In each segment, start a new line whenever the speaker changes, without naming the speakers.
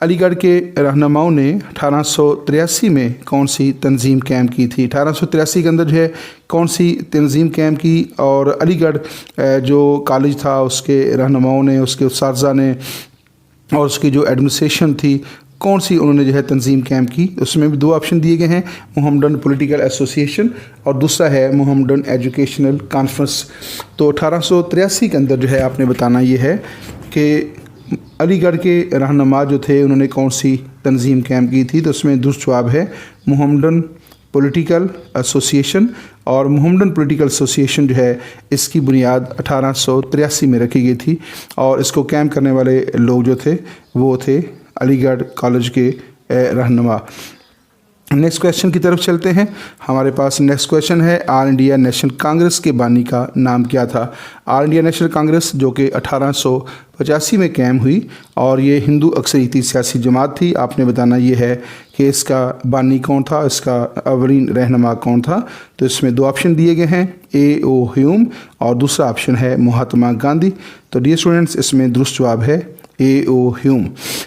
علی گڑھ کے رہنماؤں نے 1883 میں کون سی تنظیم قائم کی تھی؟ 1883 کے اندر جو ہے کون سی تنظیم قائم کی، اور علی گڑھ جو کالج تھا اس کے رہنماؤں نے، اس کے اساتذہ نے اور اس کی جو ایڈمنسٹریشن تھی، کون سی انہوں نے جو ہے تنظیم قائم کی؟ اس میں بھی 2 آپشن دیے گئے ہیں، محمدن پولیٹیکل ایسوسیشن اور دوسرا ہے محمدن ایجوکیشنل کانفرنس۔ تو 1883 کے اندر جو ہے آپ نے بتانا یہ ہے کہ علی گڑھ کے رہنما جو تھے انہوں نے کون سی تنظیم قائم کی تھی، تو اس میں درست جواب ہے محمدن پولیٹیکل ایسوسیشن، اور محمدن پولیٹیکل ایسوسیشن جو ہے اس کی بنیاد 1883 میں رکھی گئی تھی، اور اس کو قائم کرنے والے لوگ جو تھے وہ تھے علی گڑھ کالج کے رہنما۔ نیکسٹ کویشچن کی طرف چلتے ہیں۔ ہمارے پاس نیکسٹ کویشچن ہے، آل انڈیا نیشنل کانگریس کے بانی کا نام کیا تھا؟ آل انڈیا نیشنل کانگریس جو کہ 1885 میں قائم ہوئی، اور یہ ہندو اکثریتی سیاسی جماعت تھی۔ آپ نے بتانا یہ ہے کہ اس کا بانی کون تھا، اس کا اولین رہنما کون تھا؟ تو اس میں 2 آپشن دیے گئے ہیں، اے او ہیوم اور دوسرا آپشن ہے مہاتما گاندھی۔ تو ڈیئر اسٹوڈنٹس، اس میں درست جواب ہے اے او ہیوم۔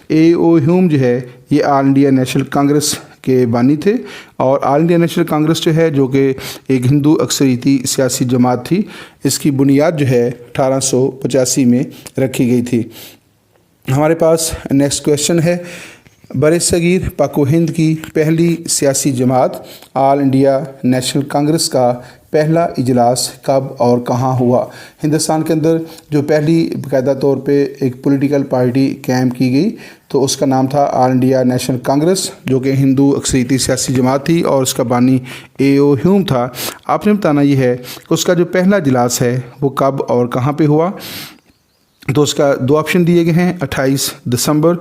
اے او ہیوم جو ہے یہ آل انڈیا نیشنل کانگریس کے بانی تھے، اور آل انڈیا نیشنل کانگریس جو ہے جو کہ ایک ہندو اکثریتی سیاسی جماعت تھی، اس کی بنیاد جو ہے 1885 میں رکھی گئی تھی۔ ہمارے پاس نیکسٹ کویشچن ہے، بر صغیر پاک و ہند کی پہلی سیاسی جماعت آل انڈیا نیشنل کانگریس کا پہلا اجلاس کب اور کہاں ہوا؟ ہندوستان کے اندر جو پہلی باقاعدہ طور پہ ایک پولیٹیکل پارٹی قائم کی گئی تو اس کا نام تھا آل انڈیا نیشنل کانگریس، جو کہ ہندو اکثریتی سیاسی جماعت تھی، اور اس کا بانی اے او ہیوم تھا۔ آپ نے بتانا یہ ہے کہ اس کا جو پہلا اجلاس ہے وہ کب اور کہاں پہ ہوا؟ تو اس کا 2 آپشن دیے گئے ہیں، 28 دسمبر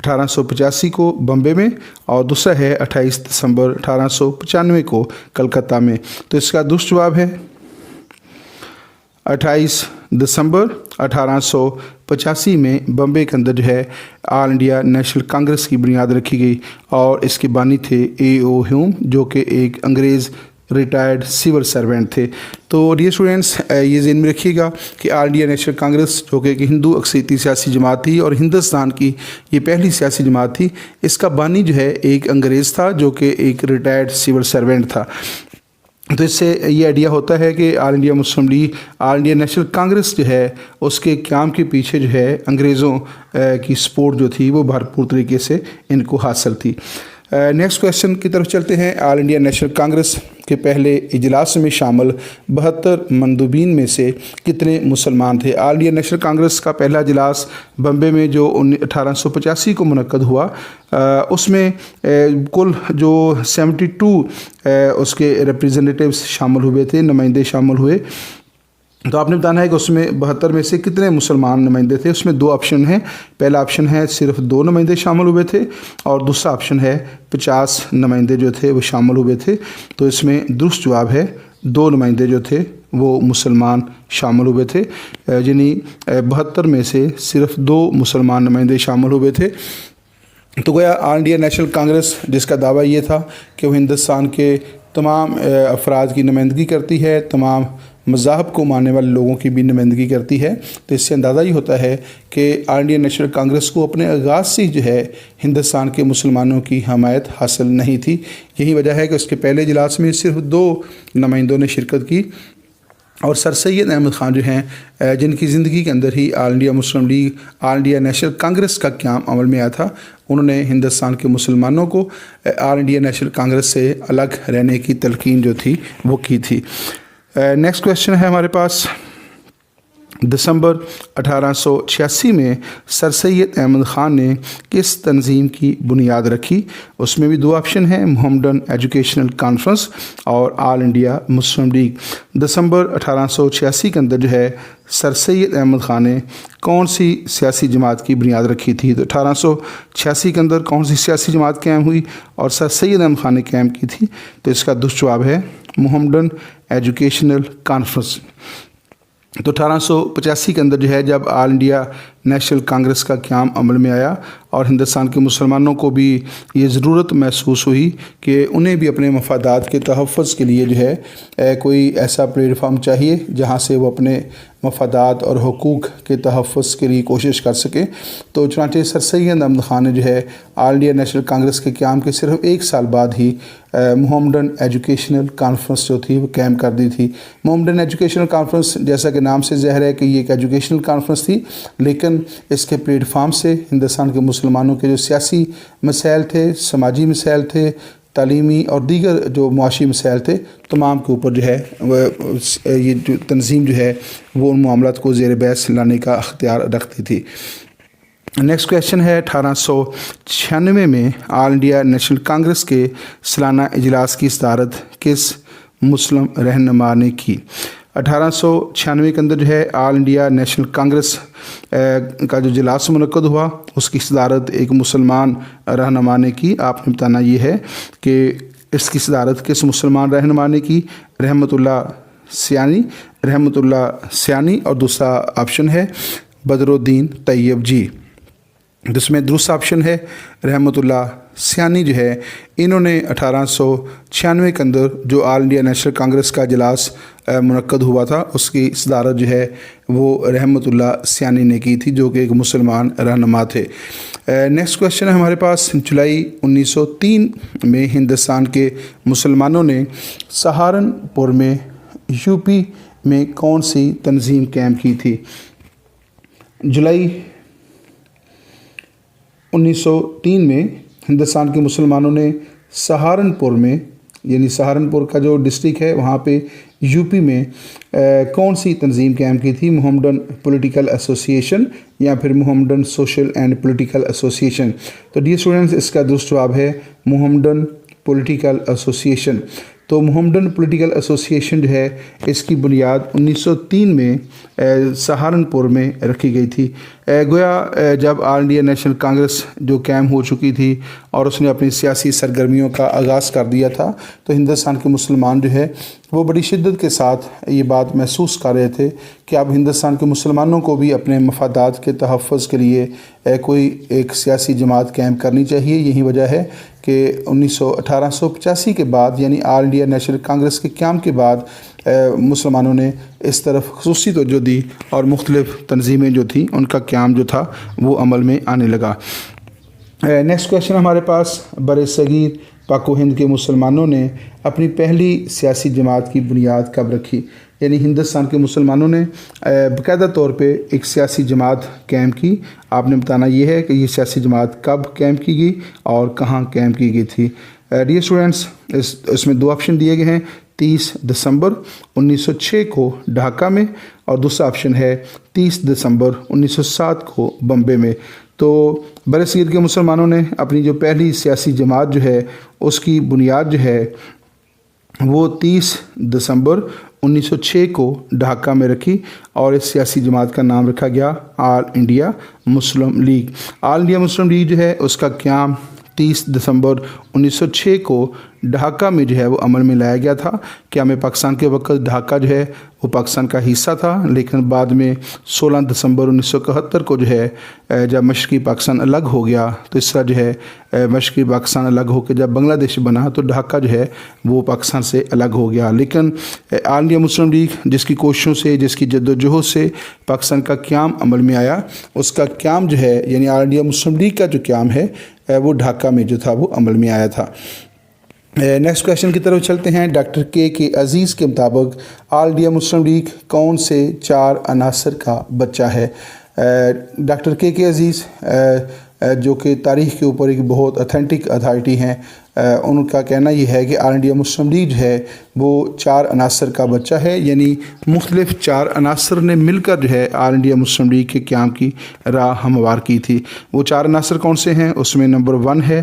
1885 کو بمبے میں، اور دوسرا ہے 28 دسمبر 1895 کو کلکتہ میں۔ تو اس کا درست جواب ہے 28 دسمبر 1885 میں بمبے کے اندر جو ہے آل انڈیا نیشنل کانگریس کی بنیاد رکھی گئی، اور اس کے بانی تھے اے او ہیوم، جو کہ ایک انگریز ریٹائرڈ سول سروینٹ تھے۔ تو ڈیئر اسٹوڈنٹس، یہ ذہن میں رکھیے گا کہ آل انڈیا نیشنل کانگریس جو کہ ایک ہندو اکثریتی سیاسی جماعت تھی، اور ہندوستان کی یہ پہلی سیاسی جماعت تھی، اس کا بانی جو ہے ایک انگریز تھا جو کہ ایک ریٹائرڈ سول سروینٹ تھا۔ تو اس سے یہ آئیڈیا ہوتا ہے کہ آل انڈیا مسلم لیگ، آل انڈیا نیشنل کانگریس جو ہے اس کے قیام کے پیچھے جو ہے انگریزوں کی سپورٹ جو تھی وہ بھرپور طریقے سے ان کو حاصل تھی۔ نیکسٹ کویشچن کی طرف چلتے ہیں، آل انڈیا نیشنل کانگریس کے پہلے اجلاس میں شامل 72 مندوبین میں سے کتنے مسلمان تھے؟ آل انڈیا نیشنل کانگریس کا پہلا اجلاس بمبے میں جو 1885 کو منعقد ہوا، اس میں کل جو 72 اس کے ریپریزنٹیوز شامل ہوئے تھے، نمائندے شامل ہوئے۔ تو آپ نے بتانا ہے کہ اس میں 72 میں سے کتنے مسلمان نمائندے تھے۔ اس میں 2 آپشن ہیں، پہلا آپشن ہے صرف 2 نمائندے شامل ہوئے تھے، اور دوسرا آپشن ہے 50 نمائندے جو تھے وہ شامل ہوئے تھے۔ تو اس میں درست جواب ہے 2 نمائندے جو تھے وہ مسلمان شامل ہوئے تھے، یعنی 72 میں سے صرف 2 مسلمان نمائندے شامل ہوئے تھے۔ تو گویا آل انڈیا نیشنل کانگریس جس کا دعویٰ یہ تھا کہ وہ ہندوستان کے تمام افراد کی نمائندگی کرتی ہے، تمام مذاہب کو ماننے والے لوگوں کی بھی نمائندگی کرتی ہے، تو اس سے اندازہ یہ ہوتا ہے کہ آل انڈیا نیشنل کانگریس کو اپنے آغاز سے جو ہے ہندوستان کے مسلمانوں کی حمایت حاصل نہیں تھی۔ یہی وجہ ہے کہ اس کے پہلے اجلاس میں صرف 2 نمائندوں نے شرکت کی، اور سر سید احمد خان جو ہیں جن کی زندگی کے اندر ہی آل انڈیا مسلم لیگ، آل انڈیا نیشنل کانگریس کا قیام عمل میں آیا تھا، انہوں نے ہندوستان کے مسلمانوں کو آل انڈیا نیشنل کانگریس سے الگ رہنے کی تلقین جو تھی وہ کی تھی۔ نیکسٹ کویشچن ہے ہمارے پاس، دسمبر 1886 میں سر سید احمد خان نے کس تنظیم کی بنیاد رکھی؟ اس میں بھی 2 آپشن ہیں، محمدن ایجوکیشنل کانفرنس اور آل انڈیا مسلم لیگ۔ دسمبر 1886 کے اندر جو ہے سر سید احمد خان نے کون سی سیاسی جماعت کی بنیاد رکھی تھی؟ تو 1886 کے اندر کون سی سیاسی جماعت قائم ہوئی اور سر سید احمد خان نے قائم کی تھی؟ تو اس کا درست جواب ہے محمدن ایجوکیشنل کانفرنس۔ تو 1885 کے اندر جو ہے جب آل انڈیا نیشنل کانگریس کا قیام عمل میں آیا اور ہندوستان کے مسلمانوں کو بھی یہ ضرورت محسوس ہوئی کہ انہیں بھی اپنے مفادات کے تحفظ کے لیے جو ہے کوئی ایسا پلیٹ فارم چاہیے جہاں سے وہ اپنے مفادات اور حقوق کے تحفظ کے لیے کوشش کر سکیں۔ تو چنانچہ سر سید احمد خان نے جو ہے آل انڈیا نیشنل کانگریس کے قیام کے صرف ایک سال بعد ہی محمدن ایجوکیشنل کانفرنس جو تھی وہ قائم کر دی تھی۔ محمدن ایجوکیشنل کانفرنس جیسا کہ نام سے ظاہر ہے کہ یہ ایک ایجوکیشنل کانفرنس تھی، لیکن اس کے پلیٹ فارم سے ہندوستان کے مسلمانوں کے جو سیاسی مسائل تھے، سماجی مسائل تھے، تعلیمی اور دیگر جو معاشی مسائل تھے، تمام کے اوپر جو ہے یہ جو تنظیم جو ہے وہ ان معاملات کو زیر بحث لانے کا اختیار رکھتی تھی۔ نیکسٹ کویشچن ہے 1896 میں آل انڈیا نیشنل کانگریس کے سالانہ اجلاس کی صدارت کس مسلم رہنما نے کی؟ 1896 کے اندر جو ہے آل انڈیا نیشنل کانگریس کا جو اجلاس منعقد ہوا اس کی صدارت ایک مسلمان رہنما نے کی۔ آپ نے بتانا یہ ہے کہ اس کی صدارت کس مسلمان رہنما نے کی؟ رحمت اللہ سیانی، اور دوسرا آپشن ہے بدر الدین طیب جی، جس میں دوسرا آپشن ہے رحمت اللہ سیانی جو ہے انہوں نے 1896 کے اندر جو آل انڈیا نیشنل کانگریس کا اجلاس منعقد ہوا تھا اس کی صدارت جو ہے وہ رحمت اللہ سیانی نے کی تھی، جو کہ ایک مسلمان رہنما تھے۔ نیکسٹ کویشچن ہے ہمارے پاس، جولائی 1903 میں ہندوستان کے مسلمانوں نے سہارنپور میں یو پی میں کون سی تنظیم قائم کی تھی؟ جولائی 1903 میں ہندوستان کے مسلمانوں نے سہارنپور میں، یعنی سہارنپور کا جو ڈسٹرکٹ ہے وہاں پہ یو پی میں کون سی تنظیم قائم کی تھی؟ محمدن پولیٹیکل ایسوسی ایشن یا پھر محمدن سوشل اینڈ پولیٹیکل ایسوسی ایشن؟ تو ڈیئر اسٹوڈنٹس اس کا درست جواب ہے محمدن پولیٹیکل ایسوسی ایشن۔ تو محمدن پولیٹیکل ایسوسی ایشن جو ہے اس کی بنیاد 1903 میں سہارنپور میں رکھی گئی تھی۔ گویا جب آل انڈیا نیشنل کانگریس جو قائم ہو چکی تھی اور اس نے اپنی سیاسی سرگرمیوں کا آغاز کر دیا تھا تو ہندوستان کے مسلمان جو ہے وہ بڑی شدت کے ساتھ یہ بات محسوس کر رہے تھے کہ اب ہندوستان کے مسلمانوں کو بھی اپنے مفادات کے تحفظ کے لیے کوئی ایک سیاسی جماعت قائم کرنی چاہیے۔ یہی وجہ ہے کہ 1885 کے بعد، یعنی آل انڈیا نیشنل کانگریس کے قیام کے بعد مسلمانوں نے اس طرف خصوصی توجہ دی اور مختلف تنظیمیں جو تھیں ان کا قیام جو تھا وہ عمل میں آنے لگا۔ نیکسٹ کویشچن ہمارے پاس، بر صغیر پاک و ہند کے مسلمانوں نے اپنی پہلی سیاسی جماعت کی بنیاد کب رکھی؟ یعنی ہندوستان کے مسلمانوں نے باقاعدہ طور پہ ایک سیاسی جماعت قائم کی۔ آپ نے بتانا یہ ہے کہ یہ سیاسی جماعت کب قائم کی گئی اور کہاں قائم کی گئی تھی۔ ڈیئر اسٹوڈنٹس اس میں دو آپشن دیے گئے ہیں، 30 دسمبر 1906 کو ڈھاکہ میں، اور دوسرا آپشن ہے 30 دسمبر 1907 کو بمبے میں۔ تو برصغیر کے مسلمانوں نے اپنی جو پہلی سیاسی جماعت جو ہے اس کی بنیاد جو ہے وہ 30 دسمبر 1906 کو ڈھاکہ میں رکھی، اور اس سیاسی جماعت کا نام رکھا گیا آل انڈیا مسلم لیگ۔ آل انڈیا مسلم لیگ جو ہے اس کا قیام 30 دسمبر 1906 کو ڈھاکہ میں جو ہے وہ عمل میں لایا گیا تھا۔ قیام پاکستان کے وقت ڈھاکہ جو ہے وہ پاکستان کا حصہ تھا، لیکن بعد میں 16 دسمبر 1971 کو جو ہے جب مشرقی پاکستان الگ ہو گیا تو اس طرح جو ہے مشرقی پاکستان الگ ہو کے جب بنگلہ دیش بنا تو ڈھاکہ جو ہے وہ پاکستان سے الگ ہو گیا۔ لیکن آل انڈیا مسلم لیگ جس کی کوششوں سے، جس کی جد و جہد سے پاکستان کا قیام عمل میں آیا، اس کا قیام جو ہے یعنی آل انڈیا مسلم لیگ کا جو قیام ہے وہ ڈھاکہ میں جو تھا وہ عمل میں آیا تھا۔ نیکسٹ کویشچن کی طرف چلتے ہیں۔ ڈاکٹر کے عزیز کے مطابق آل انڈیا مسلم لیگ کون سے 4 عناصر کا بچہ ہے؟ ڈاکٹر کے عزیز جو کہ تاریخ کے اوپر ایک بہت اتھینٹک اتھارٹی ہیں، ان کا کہنا یہ ہے کہ آل انڈیا مسلم لیگ جو ہے وہ 4 عناصر کا بچہ ہے، یعنی مختلف 4 عناصر نے مل کر جو ہے آل انڈیا مسلم لیگ کے قیام کی راہ ہموار کی تھی۔ وہ 4 عناصر کون سے ہیں؟ اس میں نمبر 1 ہے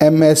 MS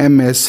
MS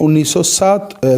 1907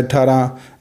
18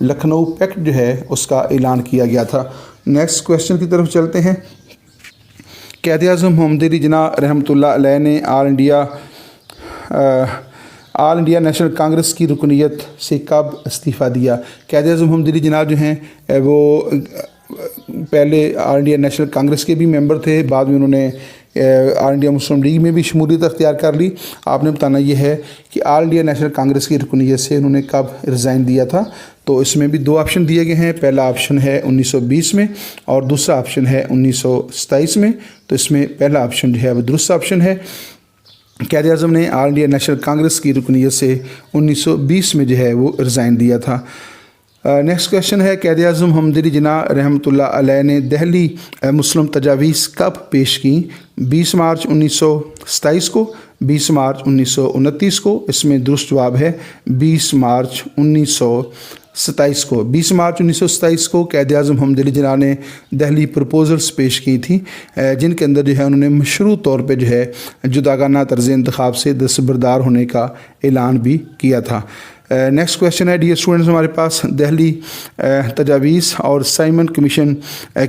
لکھنؤ پیکٹ جو ہے اس کا اعلان کیا گیا تھا۔ نیکسٹ کویشچن کی طرف چلتے ہیں۔ قائد اعظم محمد علی جناح رحمۃ اللہ علیہ نے آل انڈیا نیشنل کانگریس کی رکنیت سے کب استعفیٰ دیا؟ قائد اعظم محمد علی جناح جو ہیں وہ پہلے آل انڈیا نیشنل کانگریس کے بھی ممبر تھے، بعد میں انہوں نے آل انڈیا مسلم لیگ میں بھی شمولیت اختیار کر لی۔ آپ نے بتانا یہ ہے کہ آل انڈیا نیشنل کانگریس کی رکنیت سے انہوں نے کب ریزائن دیا تھا؟ تو اس میں بھی دو آپشن دیے گئے ہیں، پہلا آپشن ہے 1920 میں اور دوسرا آپشن ہے 1927 میں۔ تو اس میں پہلا آپشن جو ہے وہ درست آپشن ہے۔ قائد اعظم نے آل انڈیا نیشنل کانگریس کی رکنیت سے 1920 میں جو ہے وہ ریزائن دیا تھا۔ نیکسٹ کویشچن ہے، قائد اعظم محمد علی جناح رحمۃ اللہ علیہ نے دہلی مسلم تجاویز کب پیش کیں؟ 20 مارچ 1927 کو، 20 مارچ 1929 کو۔ اس میں درست جواب ہے 20 مارچ 1927 کو۔ 20 مارچ 1927 کو قائد اعظم محمد علی جناح نے دہلی پروپوزلز پیش کی تھیں، جن کے اندر جو ہے انہوں نے مشروع طور پہ جو ہے جداگانہ طرز انتخاب سے دستبردار ہونے کا اعلان بھی کیا تھا۔ نیکسٹ کویشچن ہے ڈیئر اسٹوڈنٹس، ہمارے پاس دہلی تجاویز اور سائمن کمیشن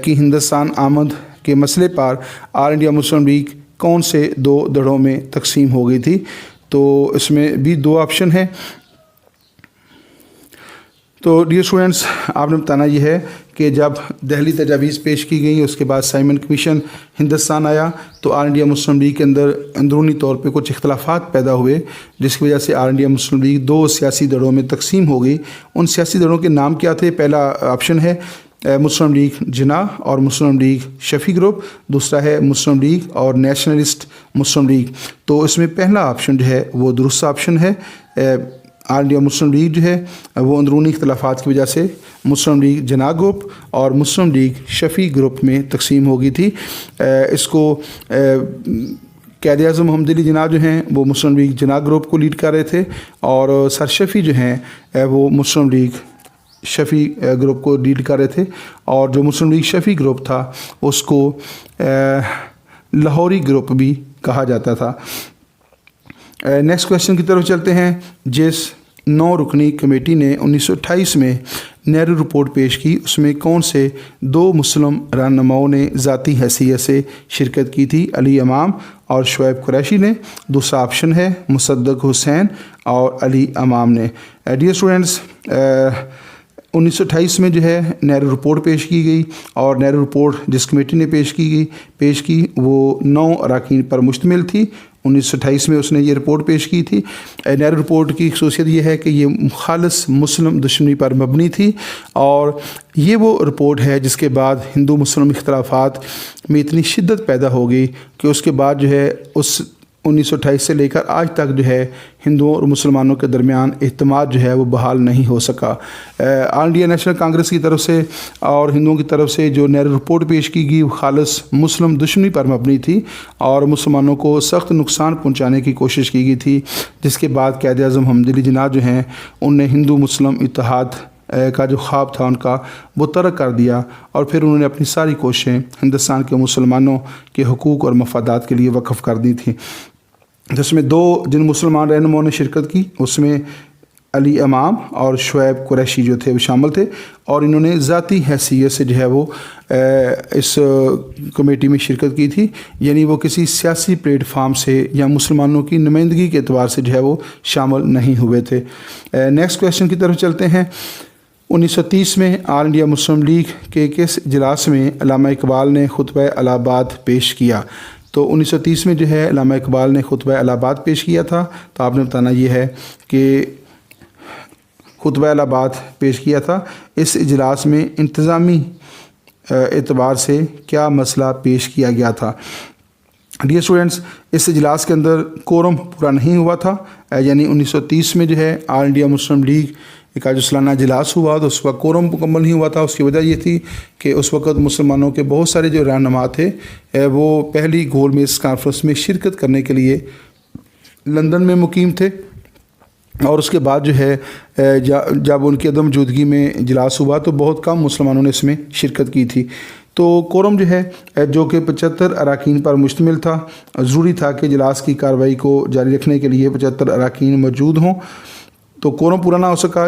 کی ہندوستان آمد کے مسئلے پر آل انڈیا مسلم لیگ کون سے دو دھڑوں میں تقسیم ہو گئی تھی؟ تو اس میں بھی دو آپشن ہیں۔ تو ڈیئر اسٹوڈنٹس، آپ نے بتانا یہ ہے کہ جب دہلی تجاویز پیش کی گئی اس کے بعد سائمن کمیشن ہندوستان آیا تو آل انڈیا مسلم لیگ کے اندر اندرونی طور پہ کچھ اختلافات پیدا ہوئے، جس کی وجہ سے آل انڈیا مسلم لیگ دو سیاسی دھڑوں میں تقسیم ہو گئی۔ ان سیاسی دھڑوں کے نام کیا تھے؟ پہلا آپشن ہے مسلم لیگ جناح اور مسلم لیگ شفیع گروپ، دوسرا ہے مسلم لیگ اور نیشنلسٹ مسلم لیگ۔ تو اس میں پہلا آپشن جو ہے وہ درست آپشن ہے۔ آل انڈیا مسلم لیگ جو ہے وہ اندرونی اختلافات کی وجہ سے مسلم لیگ جناح گروپ اور مسلم لیگ شفیع گروپ میں تقسیم ہو گئی تھی۔ اس کو قائد اعظم محمد علی جناح جو ہیں وہ مسلم لیگ جناح گروپ کو لیڈ کر رہے تھے، اور سر شفیع جو ہیں وہ مسلم لیگ شفیع گروپ کو لیڈ کر رہے تھے، اور جو مسلم لیگ شفیع گروپ تھا اس کو لاہوری گروپ بھی کہا جاتا تھا۔ نیکسٹ کویشچن کی طرف چلتے ہیں۔ جس 9 رکنی کمیٹی نے 1928 میں نہرو رپورٹ پیش کی، اس میں کون سے دو مسلم رہنماؤں نے ذاتی حیثیت سے شرکت کی تھی؟ علی امام اور شعیب قریشی نے۔ دوسرا آپشن ہے مصدق حسین اور علی امام نے۔ ڈیئر اسٹوڈنٹس، 1928 میں جو ہے نہرو رپورٹ پیش کی گئی، اور نہرو رپورٹ جس کمیٹی نے پیش کی وہ 9 اراکین پر مشتمل تھی۔ 1928 میں اس نے یہ رپورٹ پیش کی تھی۔ نہرو رپورٹ کی خصوصیت یہ ہے کہ یہ خالص مسلم دشمنی پر مبنی تھی، اور یہ وہ رپورٹ ہے جس کے بعد ہندو مسلم اختلافات میں اتنی شدت پیدا ہو گئی کہ اس کے بعد جو ہے اس 1928 سے لے کر آج تک جو ہے ہندوؤں اور مسلمانوں کے درمیان اعتماد جو ہے وہ بحال نہیں ہو سکا۔ آل انڈیا نیشنل کانگریس کی طرف سے اور ہندوؤں کی طرف سے جو نہرو رپورٹ پیش کی گئی وہ خالص مسلم دشمنی پر مبنی تھی، اور مسلمانوں کو سخت نقصان پہنچانے کی کوشش کی گئی تھی، جس کے بعد قائد اعظم محمد علی جناح جو ہیں ان نے ہندو مسلم اتحاد کا جو خواب تھا ان کا وہ ترک کر دیا، اور پھر انہوں نے اپنی ساری کوششیں ہندوستان کے مسلمانوں کے حقوق اور مفادات کے لیے وقف کر دی تھیں، جس میں جن مسلمان رہنماؤں نے شرکت کی اس میں علی امام اور شعیب قریشی جو تھے وہ شامل تھے، اور انہوں نے ذاتی حیثیت سے جو ہے وہ اس کمیٹی میں شرکت کی تھی، یعنی وہ کسی سیاسی پلیٹ فارم سے یا مسلمانوں کی نمائندگی کے اعتبار سے جو ہے وہ شامل نہیں ہوئے تھے۔ نیکسٹ کویشچن کی طرف چلتے ہیں۔ 1930 میں آل انڈیا مسلم لیگ کے کس اجلاس میں علامہ اقبال نے خطبہ الہ آباد پیش کیا؟ تو 1930 میں جو ہے علامہ اقبال نے خطبہ الہ آباد پیش کیا تھا۔ تو آپ نے بتانا یہ ہے کہ خطبہ الہ آباد پیش کیا تھا۔ اس اجلاس میں انتظامی اعتبار سے کیا مسئلہ پیش کیا گیا تھا؟ ڈیئر اسٹوڈنٹس، اس اجلاس کے اندر کورم پورا نہیں ہوا تھا، یعنی 1930 میں جو ہے آل انڈیا مسلم لیگ کا جو سالانہ اجلاس ہوا تو اس وقت کورم مکمل نہیں ہوا تھا۔ اس کی وجہ یہ تھی کہ اس وقت مسلمانوں کے بہت سارے جو رہنما تھے وہ پہلی گول میز کانفرنس میں شرکت کرنے کے لیے لندن میں مقیم تھے، اور اس کے بعد جو ہے جب ان کی عدم موجودگی میں اجلاس ہوا تو بہت کم مسلمانوں نے اس میں شرکت کی تھی۔ تو کورم جو ہے جو کہ 75 اراکین پر مشتمل تھا، ضروری تھا کہ اجلاس کی کارروائی کو جاری رکھنے کے لیے 75 اراکین موجود ہوں، تو کورم پورا نہ ہو سکا،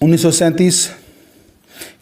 1937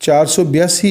482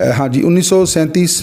1937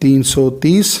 330,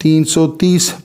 330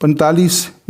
1945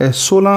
16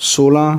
16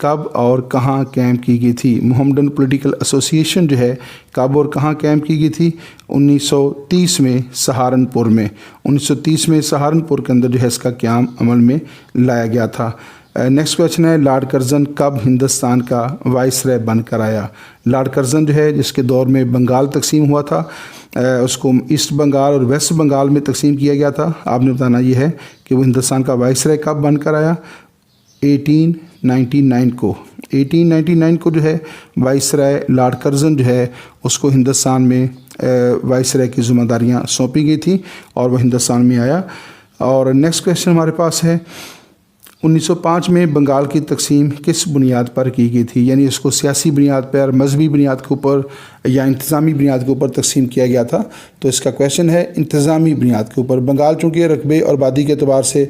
کب اور کہاں قائم کی گئی تھی؟ محمدن پولیٹیکل ایسوسیشن جو ہے کب اور کہاں قائم کی گئی تھی؟ 1930 میں سہارنپور میں 1930 میں سہارنپور کے اندر جو ہے اس کا قیام عمل میں لایا گیا تھا۔ نیکسٹ کویشچن ہے لارڈ کرزن کب ہندوستان کا وائس رائے بن کر آیا؟ لارڈ کرزن جو ہے جس کے دور میں بنگال تقسیم ہوا تھا، اس کو ایسٹ بنگال اور ویسٹ بنگال میں تقسیم کیا گیا تھا، آپ نے بتانا یہ ہے کہ وہ ہندوستان کا وائس رائے کب بن کر آیا؟ 1899 کو 1899 کو جو ہے وائس رائے لارڈ کرزن جو ہے اس کو ہندوستان میں وائس رائے کی ذمہ داریاں سونپی گئی تھیں اور وہ ہندوستان میں آیا۔ اور نیکسٹ کویشچن ہمارے پاس ہے 1905 میں بنگال کی تقسیم کس بنیاد پر کی گئی تھی؟ یعنی اس کو سیاسی بنیاد پر، مذہبی بنیاد کے اوپر یا انتظامی بنیاد کے اوپر تقسیم کیا گیا تھا، تو اس کا کویشچن ہے انتظامی بنیاد کے اوپر۔ بنگال چونکہ رقبے اور آبادی کے اعتبار سے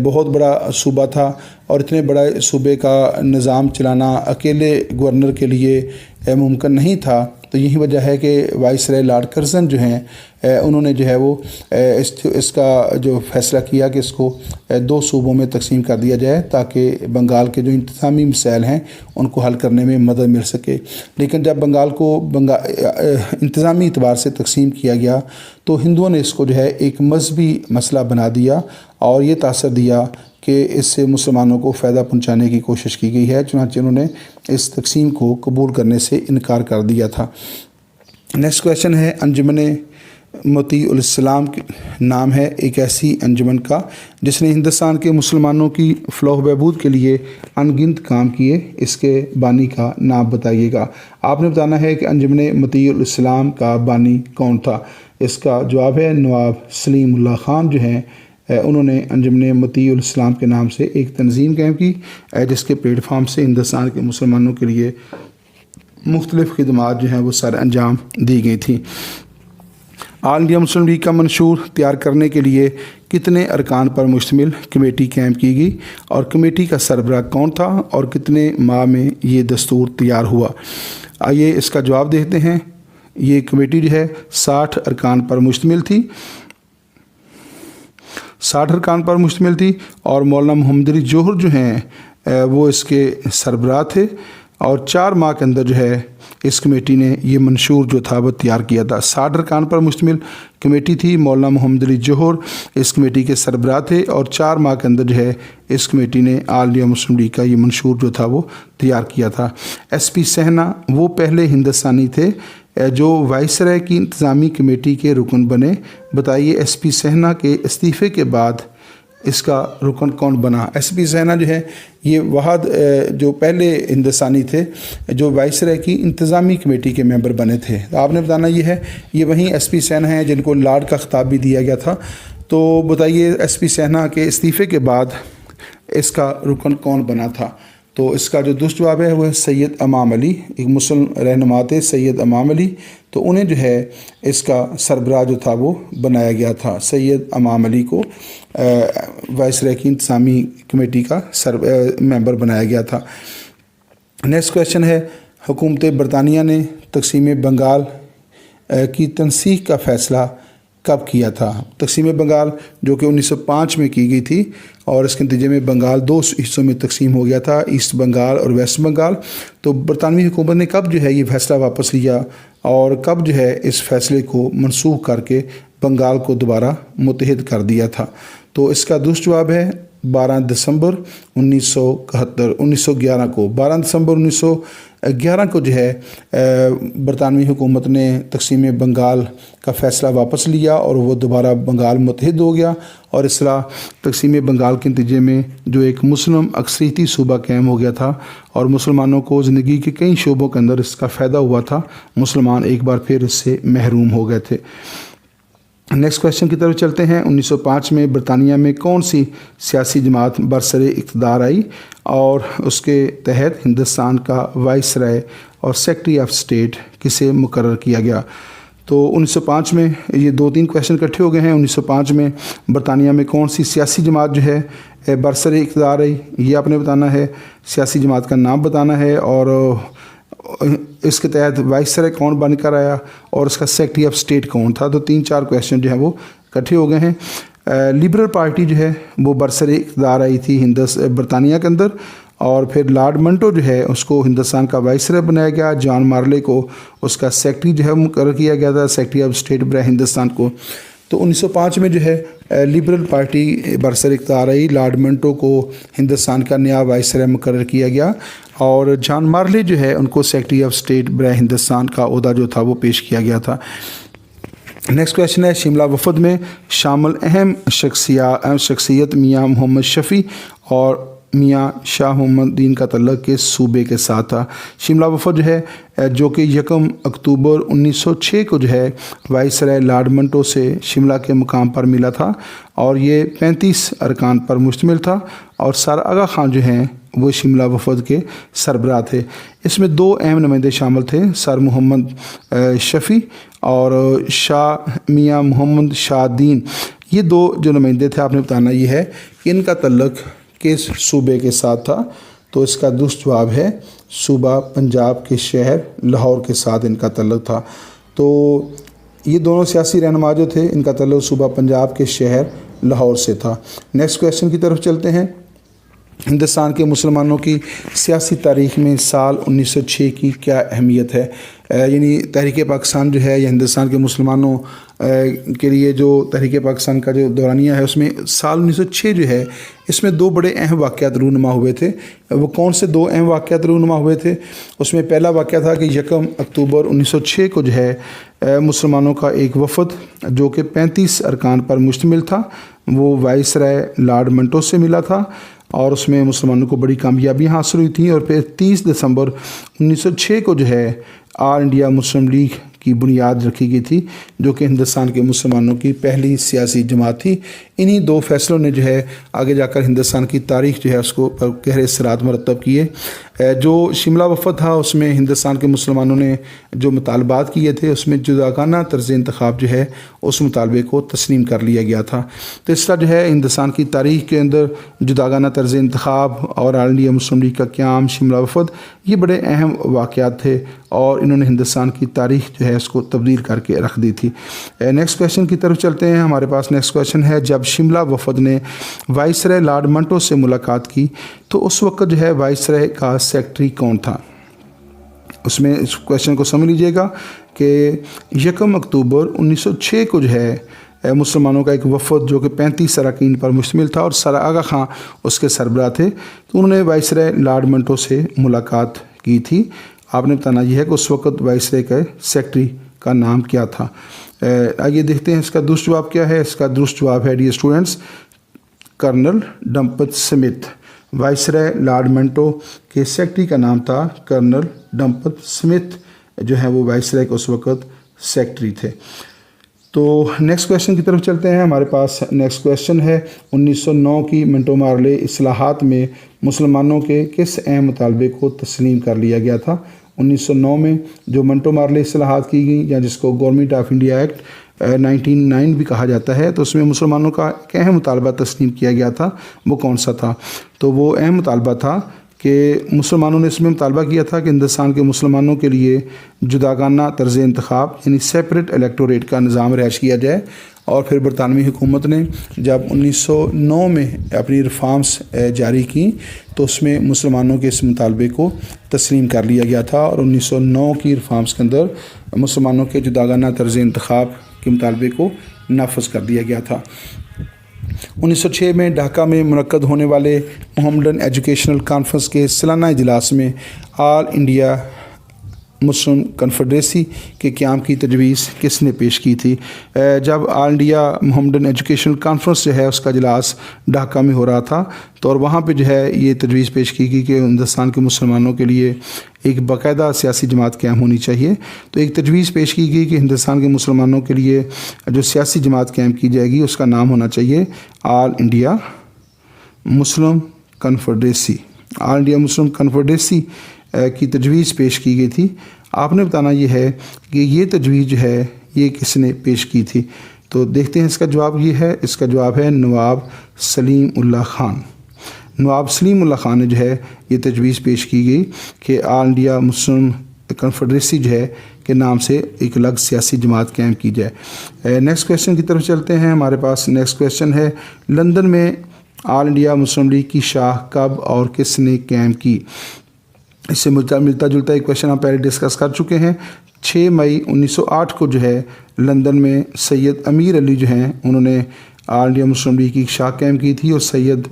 بہت بڑا صوبہ تھا اور اتنے بڑے صوبے کا نظام چلانا اکیلے گورنر کے لیے ممکن نہیں تھا، تو یہی وجہ ہے کہ وائس رائے لارڈ کرزن جو ہیں انہوں نے جو ہے وہ اس کا جو فیصلہ کیا کہ اس کو 2 صوبوں میں تقسیم کر دیا جائے تاکہ بنگال کے جو انتظامی مسائل ہیں ان کو حل کرنے میں مدد مل سکے۔ لیکن جب بنگال کو انتظامی اعتبار سے تقسیم کیا گیا تو ہندوؤں نے اس کو جو ہے ایک مذہبی مسئلہ بنا دیا اور یہ تاثر دیا کہ اس سے مسلمانوں کو فائدہ پہنچانے کی کوشش کی گئی ہے، چنانچہ انہوں نے اس تقسیم کو قبول کرنے سے انکار کر دیا تھا۔ نیکسٹ کویشچن ہے انجمن مطیع الاسلام نام ہے ایک ایسی انجمن کا جس نے ہندوستان کے مسلمانوں کی فلاح و بہبود کے لیے ان گنت کام کیے، اس کے بانی کا نام بتائیے گا۔ آپ نے بتانا ہے کہ انجمن مطیع الاسلام کا بانی کون تھا۔ اس کا جواب ہے نواب سلیم اللہ خان جو ہیں انہوں نے انجمن مطیع الاسلام کے نام سے ایک تنظیم قائم کی جس کے پلیٹ فارم سے ہندوستان کے مسلمانوں کے لیے مختلف خدمات جو ہیں وہ سر انجام دی گئی تھیں۔ آل انڈیا مسلم لیگ کا منشور تیار کرنے کے لیے کتنے ارکان پر مشتمل کمیٹی قائم کی گئی اور کمیٹی کا سربراہ کون تھا اور کتنے ماہ میں یہ دستور تیار ہوا؟ آئیے اس کا جواب دیتے ہیں۔ یہ کمیٹی جو ہے 60 ارکان پر مشتمل تھی، 60 ارکان پر مشتمل تھی اور مولانا محمد علی جوہر جو ہیں وہ اس کے سربراہ تھے اور 4 ماہ کے اندر جو ہے اس کمیٹی نے یہ منشور جو تھا وہ تیار کیا تھا۔ 60 ارکان پر مشتمل کمیٹی تھی، مولانا محمد علی جوہر اس کمیٹی کے سربراہ تھے اور 4 ماہ کے اندر جو ہے اس کمیٹی نے آل انڈیا مسلم لیگ کا یہ منشور جو تھا وہ تیار کیا تھا۔ ایس پی سہنا وہ پہلے ہندوستانی تھے جو وائس رائے کی انتظامی کمیٹی کے رکن بنے، بتائیے ایس پی سہنا کے استعفے کے بعد اس کا رکن کون بنا؟ ایس پی سہنا جو ہے یہ واحد جو پہلے ہندوستانی تھے جو وائس رائے کی انتظامی کمیٹی کے ممبر بنے تھے۔ آپ نے بتانا یہ ہے یہ وہیں ایس پی سہنا ہیں جن کو لارڈ کا خطاب بھی دیا گیا تھا، تو بتائیے ایس پی سہنا کے استعفے کے بعد اس کا رکن کون بنا تھا؟ تو اس کا جو درست جواب ہے وہ ہے سید امام علی، ایک مسلم رہنما تھے سید امام علی، تو انہیں جو ہے اس کا سربراہ جو تھا وہ بنایا گیا تھا۔ سید امام علی کو وائس رائے کی انتظامی کمیٹی کا ممبر بنایا گیا تھا۔ نیکسٹ کویشچن ہے حکومت برطانیہ نے تقسیم بنگال کی تنسیخ کا فیصلہ کب کیا تھا؟ تقسیم بنگال جو کہ 1905 میں کی گئی تھی اور اس کے نتیجے میں بنگال 2 حصوں میں تقسیم ہو گیا تھا، ایسٹ بنگال اور ویسٹ بنگال۔ تو برطانوی حکومت نے کب جو ہے یہ فیصلہ واپس لیا اور کب جو ہے اس فیصلے کو منسوخ کر کے بنگال کو دوبارہ متحد کر دیا تھا؟ تو اس کا درست جواب ہے 12 دسمبر 1911 کو 12 دسمبر 1911 کو جو ہے برطانوی حکومت نے تقسیم بنگال کا فیصلہ واپس لیا اور وہ دوبارہ بنگال متحد ہو گیا، اور اس طرح تقسیم بنگال کے نتیجے میں جو ایک مسلم اکثریتی صوبہ قائم ہو گیا تھا اور مسلمانوں کو زندگی کے کئی شعبوں کے اندر اس کا فائدہ ہوا تھا، مسلمان ایک بار پھر اس سے محروم ہو گئے تھے۔ نیکسٹ کویشچن کی طرف چلتے ہیں۔ 1905 میں برطانیہ میں کون سی سیاسی جماعت برسر اقتدار آئی اور اس کے تحت ہندوستان کا وائس رائے اور سیکرٹری آف اسٹیٹ کسے مقرر کیا گیا؟ تو 1905 میں یہ 2-3 کویشچن اکٹھے ہو گئے ہیں۔ 1905 میں برطانیہ میں کون سی سیاسی جماعت جو ہے برسر اقتدار آئی، یہ آپ نے بتانا ہے، سیاسی جماعت کا نام بتانا ہے اور اس کے تحت وائس رائے کون بن کر آیا اور اس کا سیکرٹری آف اسٹیٹ کون تھا۔ تو 3-4 کویشچن جو ہیں وہ اکٹھے ہو گئے ہیں۔ لبرل پارٹی جو ہے وہ برسر اقتدار آئی تھی برطانیہ کے اندر اور پھر لارڈ منٹو جو ہے اس کو ہندوستان کا وائسرائے بنایا گیا، جان مارلے کو اس کا سیکٹری جو ہے مقرر کیا گیا تھا، سیکٹری آف اسٹیٹ برائے ہندوستان کو۔ تو 1905 میں جو ہے لبرل پارٹی برسر اختیار آئی، لارڈ منٹو کو ہندوستان کا نیا وائسرائے مقرر کیا گیا اور جان مارلے جو ہے ان کو سیکٹری آف اسٹیٹ برائے ہندوستان کا عہدہ جو تھا وہ پیش کیا گیا تھا۔ نیکسٹ کویشچن ہے، شملہ وفد میں شامل اہم شخصیت میاں محمد شفیع اور میاں شاہ محمد الدین کا تعلق کس صوبے کے ساتھ تھا؟ شملہ وفد جو ہے جو کہ 1 اکتوبر 1906 کو جو ہے وائسرائے لارڈ منٹو سے شملہ کے مقام پر ملا تھا اور یہ 35 ارکان پر مشتمل تھا اور سر آغا خان جو ہیں وہ شملہ وفد کے سربراہ تھے۔ اس میں 2 اہم نمائندے شامل تھے، سر محمد شفیع اور شاہ میاں محمد شاہ الدین۔ یہ 2 جو نمائندے تھے، آپ نے بتانا یہ ہے کہ ان کا تعلق کس صوبے کے ساتھ تھا؟ تو اس کا درست جواب ہے صوبہ پنجاب کے شہر لاہور کے ساتھ ان کا تعلق تھا۔ تو یہ دونوں سیاسی رہنما جو تھے ان کا تعلق صوبہ پنجاب کے شہر لاہور سے تھا۔ نیکسٹ کویشچن کی طرف چلتے ہیں، ہندوستان کے مسلمانوں کی سیاسی تاریخ میں سال 1906 کی کیا اہمیت ہے؟ یعنی تحریک پاکستان جو ہے یا ہندوستان کے مسلمانوں کے لیے جو تحریک پاکستان کا جو دورانیہ ہے اس میں سال 1906 جو ہے اس میں 2 بڑے اہم واقعات رونما ہوئے تھے۔ وہ کون سے 2 اہم واقعات رونما ہوئے تھے؟ اس میں پہلا واقعہ تھا کہ 1 اکتوبر 1906 کو جو ہے مسلمانوں کا ایک وفد جو کہ 35 ارکان پر مشتمل تھا وہ وائسرائے لارڈ منٹو سے ملا تھا اور اس میں مسلمانوں کو بڑی کامیابیاں حاصل ہوئی تھیں اور پھر 30 دسمبر 1906 کو جو ہے آل انڈیا مسلم لیگ کی بنیاد رکھی گئی تھی جو کہ ہندوستان کے مسلمانوں کی پہلی سیاسی جماعت تھی۔ انہی 2 فیصلوں نے جو ہے آگے جا کر ہندوستان کی تاریخ جو ہے اس کو گہرے اثرات مرتب کیے۔ جو شملہ وفد تھا اس میں ہندوستان کے مسلمانوں نے جو مطالبات کیے تھے اس میں جداگانہ طرز انتخاب جو ہے اس مطالبے کو تسلیم کر لیا گیا تھا۔ تو اس طرح جو ہے ہندوستان کی تاریخ کے اندر جداگانہ طرز انتخاب اور آل انڈیا مسلم لیگ کا قیام، شملہ وفد، یہ بڑے اہم واقعات تھے اور انہوں نے ہندوستان کی تاریخ جو ہے اس کو تبدیل کر کے رکھ دی تھی۔ نیکسٹ کویشچن کی طرف چلتے ہیں، ہمارے پاس نیکسٹ کویشچن ہے، جب شملہ وفد نے وائسرائے لارڈ منٹو سے ملاقات کی تو اس وقت جو ہے وائسرائے کا سیکٹری کون تھا؟ اس میں اس کویشچن کو سمجھ لیجئے گا کہ 1 اکتوبر 1906 کو جو ہے مسلمانوں کا ایک وفد جو کہ 35 اراکین پر مشتمل تھا اور سر آغا خان اس کے سربراہ تھے، تو انہوں نے وائسرائے لارڈ منٹو سے ملاقات کی تھی۔ آپ نے بتانا یہ ہے کہ اس وقت وائسرائے کا سیکٹری کا نام کیا تھا؟ آئیے دیکھتے ہیں اس کا درست جواب کیا ہے۔ اس کا درست جواب ہے dear students colonel Dunlop Smith. Viceroy Lord Minto کے سیکٹری کا نام تھا کرنل ڈمپت سمتھ، جو ہے وہ وائسرائے کے اس وقت سیکٹری تھے۔ تو نیکسٹ کویشچن کی طرف چلتے ہیں، ہمارے پاس نیکسٹ کویشچن ہے، 1909 کی منٹو مارلے اصلاحات میں مسلمانوں کے کس اہم مطالبے کو تسلیم کر لیا گیا تھا؟ 1909 میں جو منٹو مارلے اصلاحات کی گئیں یا جس کو گورنمنٹ آف انڈیا ایکٹ 1909 بھی کہا جاتا ہے، تو اس میں مسلمانوں کا ایک اہم مطالبہ تسلیم کیا گیا تھا، وہ کون سا تھا؟ تو وہ اہم مطالبہ تھا کہ مسلمانوں نے اس میں مطالبہ کیا تھا کہ ہندوستان کے مسلمانوں کے لیے جداگانہ طرز انتخاب یعنی سیپریٹ الیکٹوریٹ کا نظام رائج کیا جائے۔ اور پھر برطانوی حکومت نے جب 1909 میں اپنی ریفارمز جاری کی تو اس میں مسلمانوں کے اس مطالبے کو تسلیم کر لیا گیا تھا اور 1909 کی ریفارمز کے اندر مسلمانوں کے جداگانہ طرز انتخاب کے مطالبے کو نافذ کر دیا گیا تھا۔ 1906 میں ڈھاکہ میں منعقد ہونے والے محمڈن ایجوکیشنل کانفرنس کے سالانہ اجلاس میں آل انڈیا مسلم کنفیڈریسی کے قیام کی تجویز کس نے پیش کی تھی؟ جب آل انڈیا محمڈن ایجوکیشنل کانفرنس جو ہے اس کا اجلاس ڈھاکہ میں ہو رہا تھا تو اور وہاں پہ جو ہے یہ تجویز پیش کی گئی کہ ہندوستان کے مسلمانوں کے لیے ایک باقاعدہ سیاسی جماعت قائم ہونی چاہیے۔ تو ایک تجویز پیش کی گئی کہ ہندوستان کے مسلمانوں کے لیے جو سیاسی جماعت قائم کی جائے گی اس کا نام ہونا چاہیے آل انڈیا مسلم کنفیڈریسی۔ آل انڈیا مسلم کنفیڈریسی کی تجویز پیش کی گئی تھی۔ آپ نے بتانا یہ ہے کہ یہ تجویز جو ہے یہ کس نے پیش کی تھی؟ تو دیکھتے ہیں اس کا جواب یہ ہے، اس کا جواب ہے نواب سلیم اللہ خان۔ نواب سلیم اللہ خان نے جو ہے یہ تجویز پیش کی گئی کہ آل انڈیا مسلم کنفیڈریسی جو ہے کے نام سے ایک الگ سیاسی جماعت قائم کی جائے۔ نیکسٹ کویشچن کی طرف چلتے ہیں، ہمارے پاس نیکسٹ کویشچن ہے، لندن میں آل انڈیا مسلم لیگ کی شاخ کب اور کس نے قائم کی؟ اس سے ملتا جلتا ایک کویشچن ہم پہلے ڈسکس کر چکے ہیں۔ 6 مئی 1908 کو جو ہے لندن میں سید امیر علی جو ہیں انہوں نے آل انڈیا مسلم لیگ کی شاخ قائم کی تھی، اور سید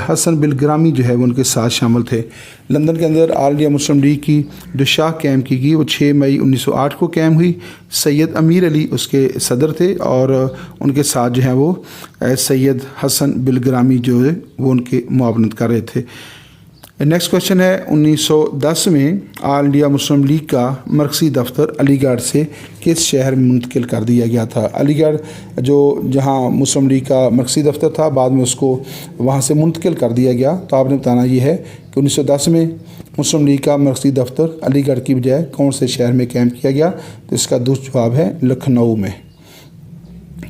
حسن بلگرامی جو ہے وہ ان کے ساتھ شامل تھے۔ لندن کے اندر آل انڈیا مسلم لیگ کی جو شاخ قائم کی گئی وہ 6 مئی 1908 کو قائم ہوئی۔ سید امیر علی اس کے صدر تھے، اور ان کے ساتھ جو ہیں وہ سید حسن بلگرامی جو ہے وہ ان کے معاونت کر رہے تھے۔ نیکسٹ کویشچن ہے 1910 میں آل انڈیا مسلم لیگ کا مرکزی دفتر علی گڑھ سے کس شہر میں منتقل کر دیا گیا تھا؟ علی گڑھ جو جہاں مسلم لیگ کا مرکزی دفتر تھا، بعد میں اس کو وہاں سے منتقل کر دیا گیا۔ تو آپ نے بتانا یہ ہے کہ 1910 میں مسلم لیگ کا مرکزی دفتر علی گڑھ کی بجائے کون سے شہر میں قائم کیا گیا؟ تو اس کا درست جواب ہے لکھنؤ میں۔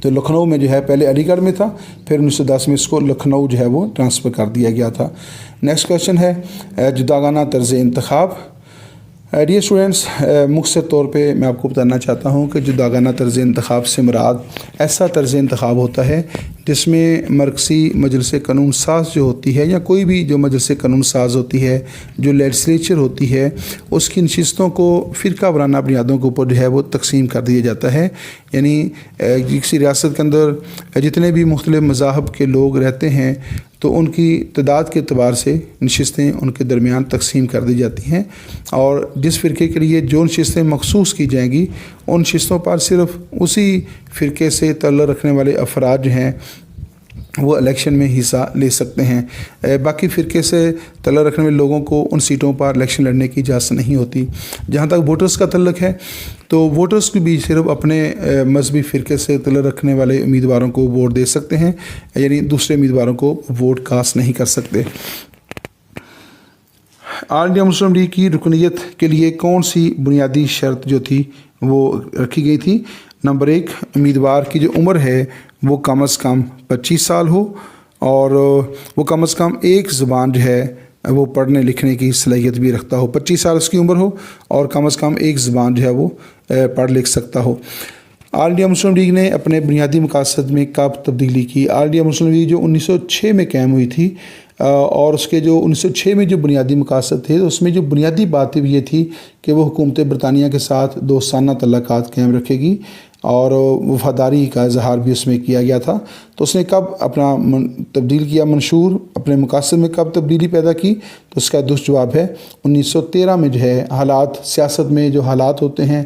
تو لکھنؤ میں جو ہے پہلے علی گڑھ میں تھا، پھر 1910 میں اس کو لکھنؤ جو ہے وہ ٹرانسفر کر دیا گیا تھا۔ نیکسٹ کویشچن ہے جداگانہ طرز انتخاب۔ ڈیئر اسٹوڈنٹس، مختصر طور پہ میں آپ کو بتانا چاہتا ہوں کہ جداگانہ طرز انتخاب سے مراد ایسا طرز انتخاب ہوتا ہے جس میں مرکزی مجلس قانون ساز جو ہوتی ہے، یا کوئی بھی جو مجلس قانون ساز ہوتی ہے، جو لیجسلیچر ہوتی ہے، اس کی نشستوں کو فرقہ وارانہ بنیادوں کے اوپر جو ہے وہ تقسیم کر دیا جاتا ہے۔ یعنی کسی ریاست کے اندر جتنے بھی مختلف مذاہب کے لوگ رہتے ہیں تو ان کی تعداد کے اعتبار سے نشستیں ان کے درمیان تقسیم کر دی جاتی ہیں، اور جس فرقے کے لیے جو نشستیں مخصوص کی جائیں گی ان نشستوں پر صرف اسی فرقے سے تعلق رکھنے والے افراد جو ہیں وہ الیکشن میں حصہ لے سکتے ہیں۔ باقی فرقے سے تعلق رکھنے والے لوگوں کو ان سیٹوں پر الیکشن لڑنے کی اجازت نہیں ہوتی۔ جہاں تک ووٹرز کا تعلق ہے تو ووٹرز کو بھی صرف اپنے مذہبی فرقے سے تعلق رکھنے والے امیدواروں کو ووٹ دے سکتے ہیں، یعنی دوسرے امیدواروں کو ووٹ کاسٹ نہیں کر سکتے۔ آل انڈیا مسلم لیگ کی رکنیت کے لیے کون سی بنیادی شرط جو تھی وہ رکھی گئی تھی؟ نمبر 1، امیدوار کی جو عمر ہے وہ کم از کم 25 سال ہو، اور وہ کم از کم ایک زبان جو ہے وہ پڑھنے لکھنے کی صلاحیت بھی رکھتا ہو۔ 25 سال اس کی عمر ہو اور کم از کم ایک زبان جو ہے وہ پڑھ لکھ سکتا ہو۔ آل انڈیا مسلم لیگ نے اپنے بنیادی مقاصد میں کب تبدیلی کی؟ آل انڈیا مسلم لیگ جو 1906 میں قائم ہوئی تھی، اور اس کے جو 1906 میں جو بنیادی مقاصد تھے، اس میں جو بنیادی بات یہ تھی کہ وہ حکومت برطانیہ کے ساتھ دوستانہ تعلقات قائم رکھے گی، اور وفاداری کا اظہار بھی اس میں کیا گیا تھا۔ تو اس نے کب اپنا تبدیل کیا منشور، اپنے مقاصد میں کب تبدیلی پیدا کی؟ تو اس کا درست جواب ہے 1913 میں جو ہے حالات، سیاست میں جو حالات ہوتے ہیں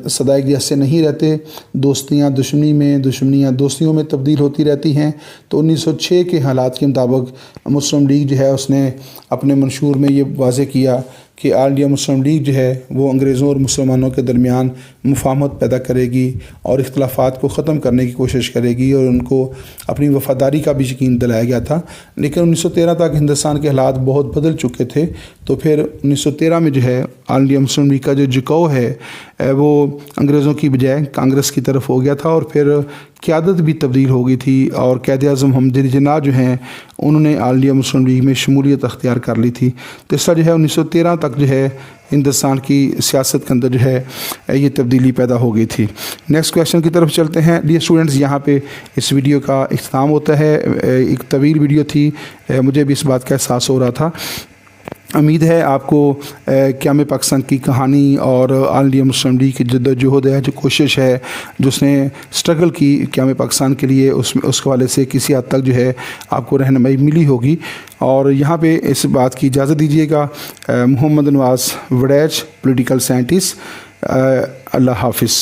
سدا ایک جیسے نہیں رہتے، دوستیاں دشمنی میں، دشمنیاں دوستیوں میں تبدیل ہوتی رہتی ہیں۔ تو 1906 کے حالات کے مطابق مسلم لیگ جو ہے اس نے اپنے منشور میں یہ واضح کیا کہ آل انڈیا مسلم لیگ جو ہے وہ انگریزوں اور مسلمانوں کے درمیان مفاہمت پیدا کرے گی اور اختلافات کو ختم کرنے کی کوشش کرے گی، اور ان کو اپنی وفاداری کا بھی یقین دلایا گیا تھا۔ لیکن 1913 تک ہندوستان کے حالات بہت بدل چکے تھے، تو پھر 1913 میں جو ہے آل انڈیا مسلم لیگ کا جو جھکاؤ ہے وہ انگریزوں کی بجائے کانگریس کی طرف ہو گیا تھا، اور پھر قیادت بھی تبدیل ہو گئی تھی، اور قائد اعظم محمد علی جناح جو ہیں انہوں نے آل انڈیا مسلم لیگ میں شمولیت اختیار کر لی تھی۔ تو اس طرح جو ہے 1913 تک جو ہے ہندوستان کی سیاست کے اندر جو ہے یہ تبدیلی پیدا ہو گئی تھی۔ نیکسٹ کویشچن کی طرف چلتے ہیں۔ ڈیئر اسٹوڈنٹس، یہاں پہ اس ویڈیو کا اختتام ہوتا ہے۔ ایک طویل ویڈیو تھی، مجھے بھی اس بات کا احساس ہو رہا تھا۔ امید ہے آپ کو قیام پاکستان کی کہانی اور آل انڈیا مسلم لیگ کی جدوجہد ہے، جو کوشش ہے، جو اس نے اسٹرگل کی قیام پاکستان کے لیے، اس حوالے سے کسی حد تک جو ہے آپ کو رہنمائی ملی ہوگی۔ اور یہاں پہ اس بات کی اجازت دیجیے گا۔ محمد نواز وڑیچ، پولیٹیکل سائنٹسٹ۔ اللہ حافظ۔